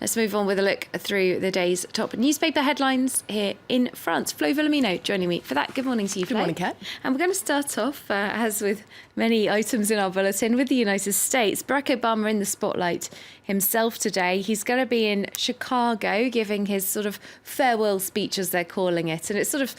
Let's move on with a look through the day's top newspaper headlines here in France. Flo Villamino joining me for that. Good morning to you, Flo. Good morning, Kat. And we're going to start off, as with many items in our bulletin, with the United States. Barack Obama in the spotlight himself today. He's going to be in Chicago giving his sort of farewell speech, as they're calling it. And it's sort of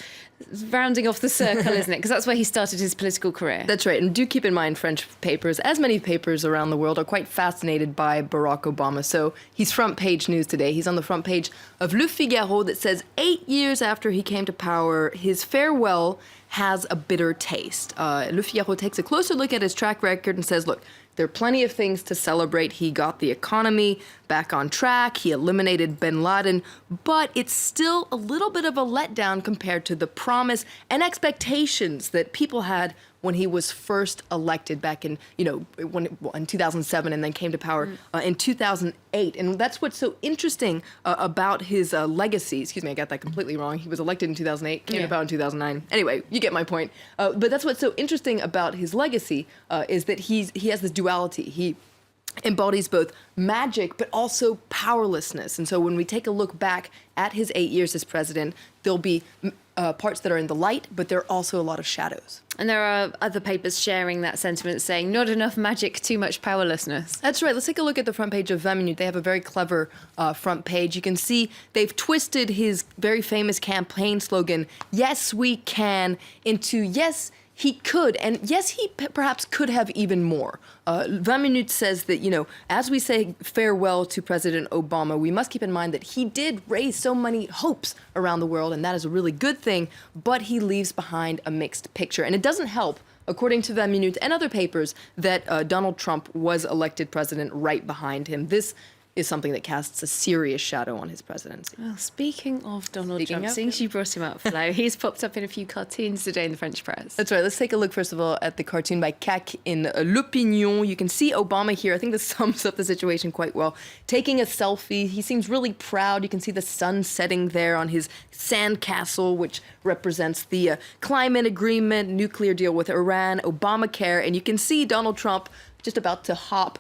rounding off the circle, isn't it? Because that's where he started his political career. That's right. And do keep in mind, French papers, as many papers around the world, are quite fascinated by Barack Obama. So he's front page news today. He's on the front page of Le Figaro that says 8 years after he came to power, his farewell has a bitter taste. Le Figaro takes a closer look at his track record and says, look, there are plenty of things to celebrate. He got the economy back on track. He eliminated bin Laden, but it's still a little bit of a letdown compared to the promise and expectations that people had when he was first elected back in, in 2007 and then came to power in 2008. And that's what's so interesting about his legacy. Excuse me, I got that completely wrong. He was elected in 2008, came to power in 2009. Anyway, you get my point. But that's what's so interesting about his legacy is that he has this duality. He embodies both magic but also powerlessness. And so when we take a look back at his 8 years as president, there'll be parts that are in the light, but there are also a lot of shadows. And there are other papers sharing that sentiment, saying not enough magic, too much powerlessness. That's right. Let's take a look at the front page of 20 Minutes. They have a very clever front page. You can see they've twisted his very famous campaign slogan, "Yes, we can," into "Yes, he could," and yes, he perhaps could have even more. 20 Minutes says that, as we say farewell to President Obama, we must keep in mind that he did raise so many hopes around the world, and that is a really good thing, but he leaves behind a mixed picture. And it doesn't help, according to 20 Minutes and other papers, that Donald Trump was elected president right behind him. This is something that casts a serious shadow on his presidency. Well, speaking of Donald Trump, seeing you brought him up, Flo, he's popped up in a few cartoons today in the French press. That's right. Let's take a look, first of all, at the cartoon by Cac in L'Opinion. You can see Obama here. I think this sums up the situation quite well. Taking a selfie. He seems really proud. You can see the sun setting there on his sandcastle, which represents the climate agreement, nuclear deal with Iran, Obamacare. And you can see Donald Trump just about to hop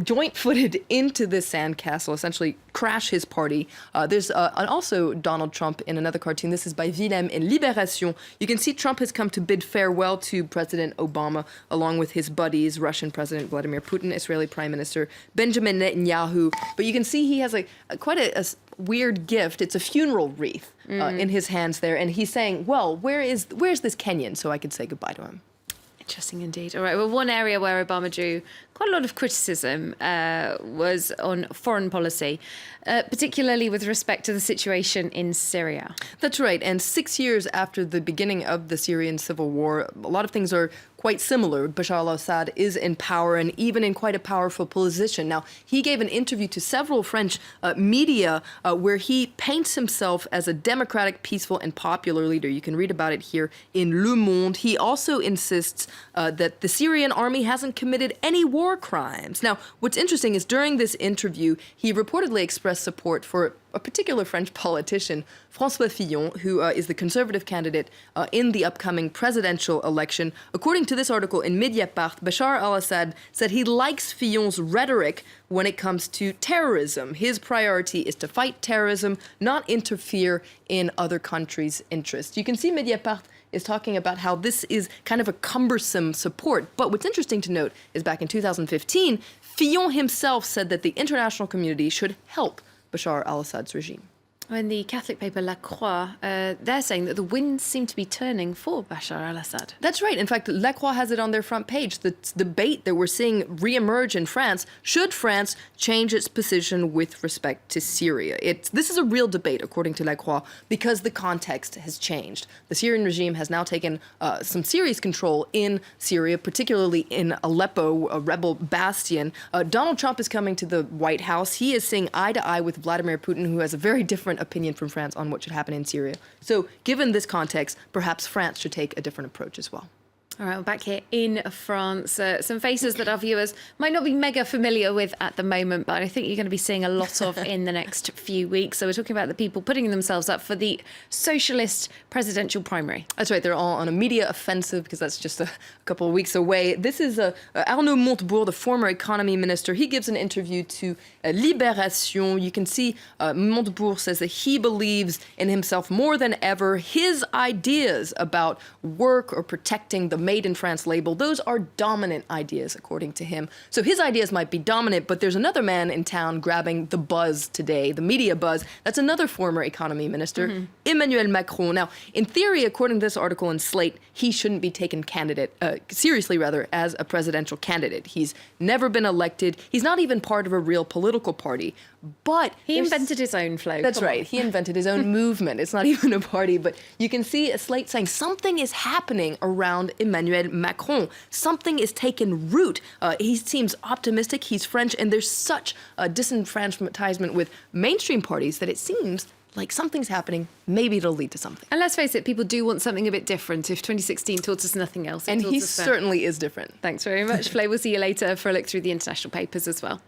joint-footed into this sandcastle, essentially crash his party. There's also Donald Trump in another cartoon. This is by Willem in Libération. You can see Trump has come to bid farewell to President Obama, along with his buddies, Russian President Vladimir Putin, Israeli Prime Minister Benjamin Netanyahu. But you can see he has quite a weird gift. It's a funeral wreath in his hands there, and he's saying, well, where's this Kenyan so I could say goodbye to him? Interesting indeed. All right, well, one area where Obama drew quite a lot of criticism was on foreign policy, particularly with respect to the situation in Syria. That's right. And 6 years after the beginning of the Syrian civil war, a lot of things are quite similar. Bashar al-Assad is in power and even in quite a powerful position. Now, he gave an interview to several French media where he paints himself as a democratic, peaceful, and popular leader. You can read about it here in Le Monde. He also insists that the Syrian army hasn't committed any war crimes. Now, what's interesting is during this interview, he reportedly expressed support for a particular French politician, François Fillon, who is the conservative candidate in the upcoming presidential election. According to this article in Mediapart, Bashar al-Assad said he likes Fillon's rhetoric when it comes to terrorism. His priority is to fight terrorism, not interfere in other countries' interests. You can see Mediapart is talking about how this is kind of a cumbersome support. But what's interesting to note is back in 2015, Fillon himself said that the international community should help Bashar al-Assad's regime. In the Catholic paper La Croix, they're saying that the winds seem to be turning for Bashar al-Assad. That's right. In fact, La Croix has it on their front page. The debate that we're seeing reemerge in France, should France change its position with respect to Syria? This is a real debate, according to La Croix, because the context has changed. The Syrian regime has now taken some serious control in Syria, particularly in Aleppo, a rebel bastion. Donald Trump is coming to the White House. He is seeing eye to eye with Vladimir Putin, who has a very different opinion from France on what should happen in Syria. So given this context, perhaps France should take a different approach as well. All right, we're back here in France. Some faces that our viewers might not be mega familiar with at the moment, but I think you're going to be seeing a lot of in the next few weeks. So we're talking about the people putting themselves up for the socialist presidential primary. That's right. They're all on a media offensive because that's just a couple of weeks away. This is Arnaud Montebourg, the former economy minister. He gives an interview to Libération. You can see Montebourg says that he believes in himself more than ever. His ideas about work or protecting the Made in France label, those are dominant ideas, according to him. So his ideas might be dominant, but there's another man in town grabbing the buzz today, the media buzz. That's another former economy minister, Emmanuel Macron. Now, in theory, according to this article in Slate, he shouldn't be taken seriously, as a presidential candidate. He's never been elected. He's not even part of a real political party. But he invented his own flow. That's right. He invented his own movement. It's not even a party, but you can see a Slate saying something is happening around Emmanuel Macron. Something is taking root. He seems optimistic. He's French, and there's such a disenfranchisement with mainstream parties that it seems like something's happening. Maybe it'll lead to something. And let's face it, people do want something a bit different. If 2016 taught us nothing else, and he certainly is different. Thanks very much, Flo. We'll see you later for a look through the international papers as well.